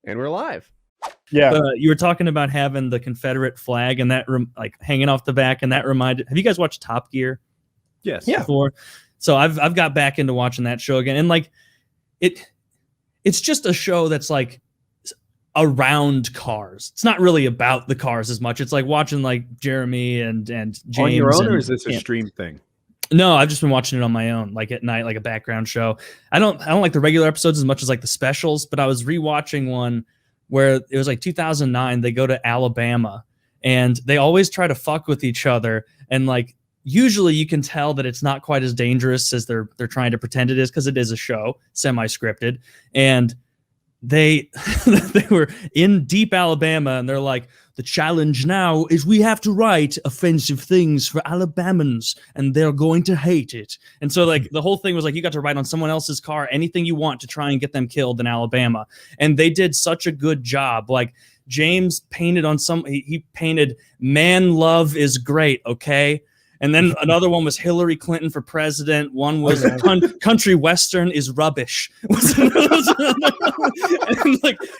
And we're live. Yeah. You were talking about having the Confederate flag and that like hanging off the back, and that reminded. Have you guys watched Top Gear? Yes. Yeah. Before? So I've got back into watching that show again, and like it's just a show that's like around cars. It's not really about the cars as much. It's like watching like Jeremy and James. On your own, or is this a stream thing? No, I've just been watching it on my own, like at night, like a background show. I don't like the regular episodes as much as like the specials, but I was rewatching one where it was like 2009. They go to Alabama and they always try to fuck with each other. And like, usually you can tell that it's not quite as dangerous as they're trying to pretend it is, because it is a show, semi-scripted. And they were in deep Alabama, and they're like, the challenge now is we have to write offensive things for Alabamans, and they're going to hate it. And so like the whole thing was like, you got to write on someone else's car anything you want to try and get them killed in Alabama. And they did such a good job. Like James painted on he painted "Man Love is Great," okay? And then another one was Hillary Clinton for president. One was country western is rubbish.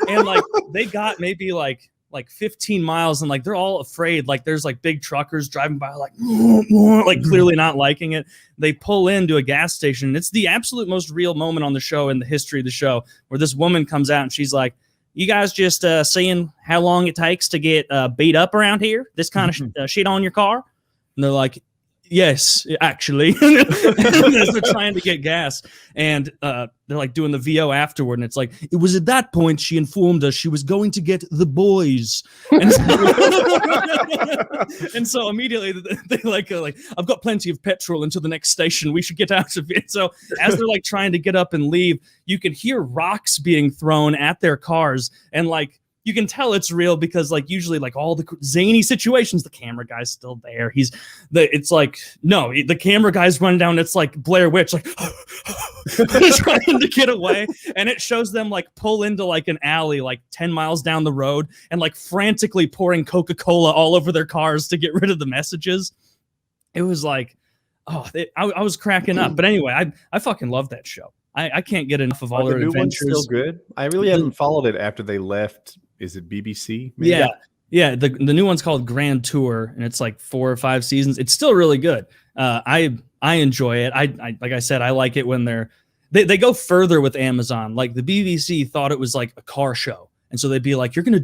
and they got maybe like 15 miles, and like they're all afraid. Like there's like big truckers driving by, like clearly not liking it. They pull into a gas station, and it's the absolute most real moment on the show in the history of the show, where this woman comes out and she's like, "You guys just seeing how long it takes to get beat up around here? This kind of shit on your car?" And they're like, "Yes, actually." They're trying to get gas, and they're like doing the VO afterward, and it's like, it was at that point she informed us she was going to get the boys, and so immediately they like I've got plenty of petrol until the next station. We should get out of it. So as they're like trying to get up and leave, you can hear rocks being thrown at their cars, and like, you can tell it's real because like usually like all the zany situations, the camera guy's still there. It's like, no, the camera guy's running down. It's like Blair Witch, like trying to get away. And it shows them like pull into like an alley, like 10 miles down the road, and like frantically pouring Coca-Cola all over their cars to get rid of the messages. It was like, I was cracking up. But anyway, I fucking love that show. I can't get enough of all their adventures. The new one's still good. I really haven't folled it after they left. Is it BBC? Maybe? Yeah. The new one's called Grand Tour, and it's like 4 or 5 seasons. It's still really good. I enjoy it. I like I said, I like it when they go further with Amazon. Like the BBC thought it was like a car show, and so they'd be like, you're gonna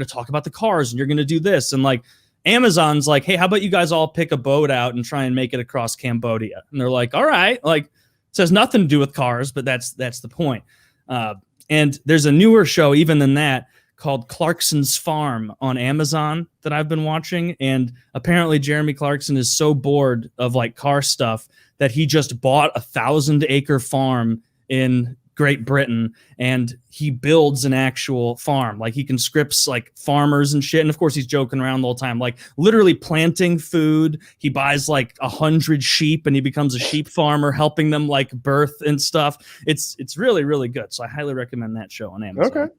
talk about the cars, and you're gonna do this, and like Amazon's like, hey, how about you guys all pick a boat out and try and make it across Cambodia? And they're like, all right, like it has nothing to do with cars, but that's the point. And there's a newer show even than that, called Clarkson's Farm on Amazon that I've been watching. And apparently Jeremy Clarkson is so bored of like car stuff that he just bought 1,000-acre farm in Great Britain, and he builds an actual farm. Like he conscripts like farmers and shit. And of course he's joking around the whole time, like literally planting food. He buys like 100 sheep and he becomes a sheep farmer, helping them like birth and stuff. It's really, really good. So I highly recommend that show on Amazon. Okay.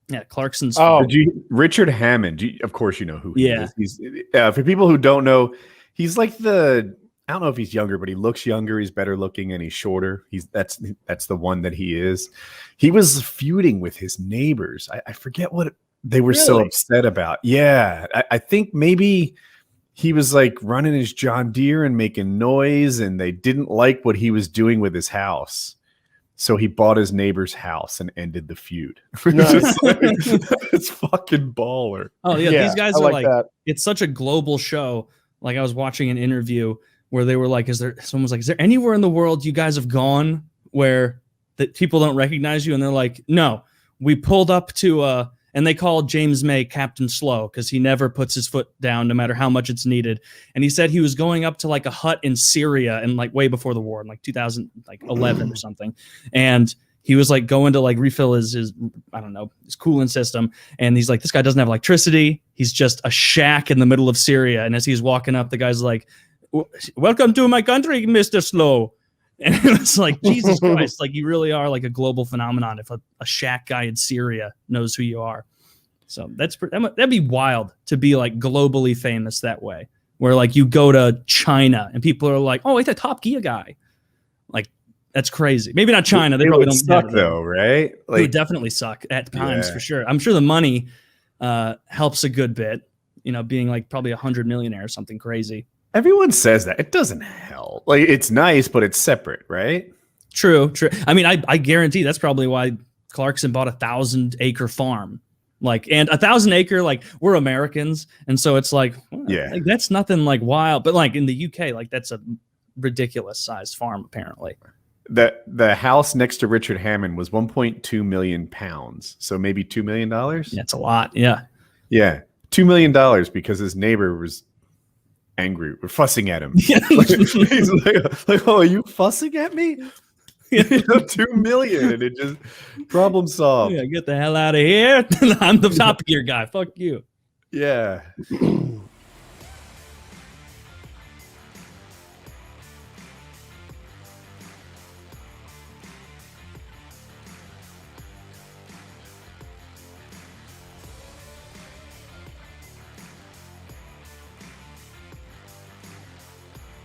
Yeah, Clarkson's. Richard Hammond. Of course, you know who he is. He's for people who don't know, he's like I don't know if he's younger, but he looks younger. He's better looking and he's shorter. That's the one that he is. He was feuding with his neighbors. I forget what they were so upset about. Yeah, I think maybe he was like running his John Deere and making noise, and they didn't like what he was doing with his house. So he bought his neighbor's house and ended the feud. Nice. It's fucking baller. Oh yeah, these guys are like it's such a global show. Like I was watching an interview where they were like, someone was like, is there anywhere in the world you guys have gone where that people don't recognize you? And they're like, no, we pulled up to and they called James May Captain Slow because he never puts his foot down no matter how much it's needed. And he said he was going up to like a hut in Syria and like way before the war in like 2011 or something. And he was like going to like refill his I don't know, his coolant system. And he's like, this guy doesn't have electricity. He's just a shack in the middle of Syria. And as he's walking up, the guy's like, welcome to my country, Mr. Slow. And it's like, Jesus Christ, like you really are like a global phenomenon if a shack guy in Syria knows who you are. So that'd be wild to be like globally famous that way, where like you go to China and people are like, oh, it's a Top Gear guy. Like That's crazy. Maybe not China. They it probably would don't suck have it though, right? It would definitely suck at times for sure. I'm sure the money helps a good bit, being like probably 100 millionaire or something crazy. Everyone says that. It doesn't help. Like, it's nice, but it's separate, right? True. I mean, I guarantee that's probably why Clarkson bought 1,000-acre farm. Like, and 1,000-acre, like, we're Americans, and so it's like, like, that's nothing like wild. But like in the UK, like, that's a ridiculous sized farm apparently. The house next to Richard Hammond was 1.2 million pounds, so maybe $2 million. That's a lot. Yeah, $2 million because his neighbor was angry. We're fussing at him. He's like, oh, are you fussing at me? 2 million, and it just problem solved. Yeah, get the hell out of here. I'm the Top Gear guy. Fuck you. Yeah.